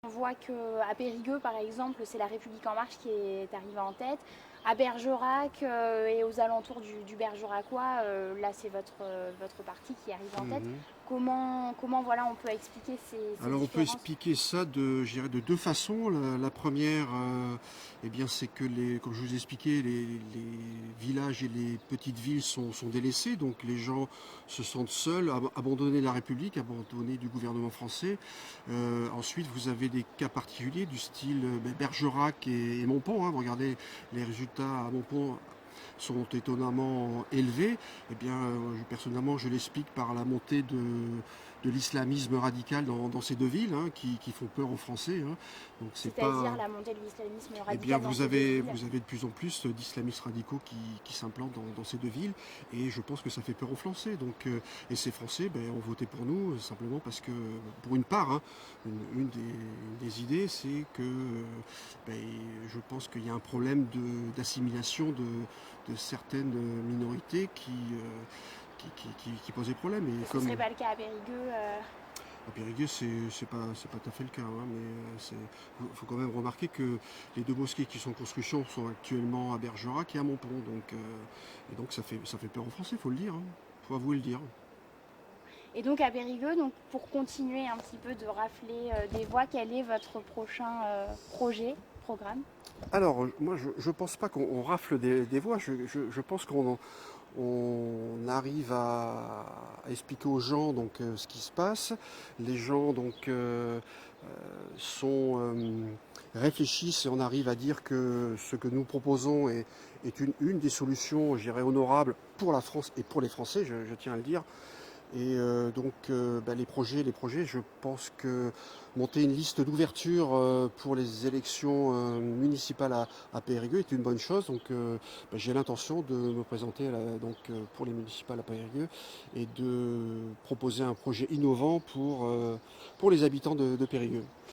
On voit qu'à Périgueux, par exemple, c'est La République En Marche qui est arrivée en tête. À Bergerac et aux alentours du Bergeracois, là c'est votre parti qui arrive en tête. Mhm. Comment voilà, on peut expliquer ces Alors on peut différences? expliquer ça je dirais de deux façons. La première, eh bien, c'est que comme je vous ai expliqué, les villages et les petites villes sont délaissés, donc les gens se sentent seuls, abandonnés de la République, abandonnés du gouvernement français. Ensuite, vous avez des cas particuliers du style Bergerac et Montpont, hein. Vous regardez les résultats à Montpont sont étonnamment élevés. Eh bien, personnellement, je l'explique par la montée de l'islamisme radical dans ces deux villes, hein, qui font peur aux Français, hein. Donc c'est C'est-à-dire pas. la montée de l'islamisme Eh bien, radical dans ces deux villes. vous avez de plus en plus d'islamistes radicaux qui s'implantent dans ces deux villes, et je pense que ça fait peur aux Français. Donc, et ces Français ont voté pour nous simplement parce que, pour une part, hein, des idées, c'est que ben, je pense qu'il y a un problème d'assimilation de certaines minorités qui posait problème. Et Ce ne comme serait pas le cas à Périgueux. à Périgueux, c'est pas tout à fait le cas, hein, mais faut quand même remarquer que les deux mosquées qui sont en construction sont actuellement à Bergerac et à Montpont. Donc ça fait peur aux Français, faut le dire, hein. Faut avouer le dire. Et donc à Périgueux, donc pour continuer un petit peu de rafler des voix, quel est votre prochain projet, programme? Alors, moi, je pense pas qu'on rafle des voix. Je pense on arrive à expliquer aux gens ce qui se passe. Les gens sont réfléchissent et on arrive à dire que ce que nous proposons est une des solutions, je dirais, honorables pour la France et pour les Français, je tiens à le dire. Et les projets, je pense que monter une liste d'ouverture pour les élections municipales à Périgueux est une bonne chose. J'ai l'intention de me présenter pour les municipales à Périgueux et de proposer un projet innovant pour les habitants de Périgueux.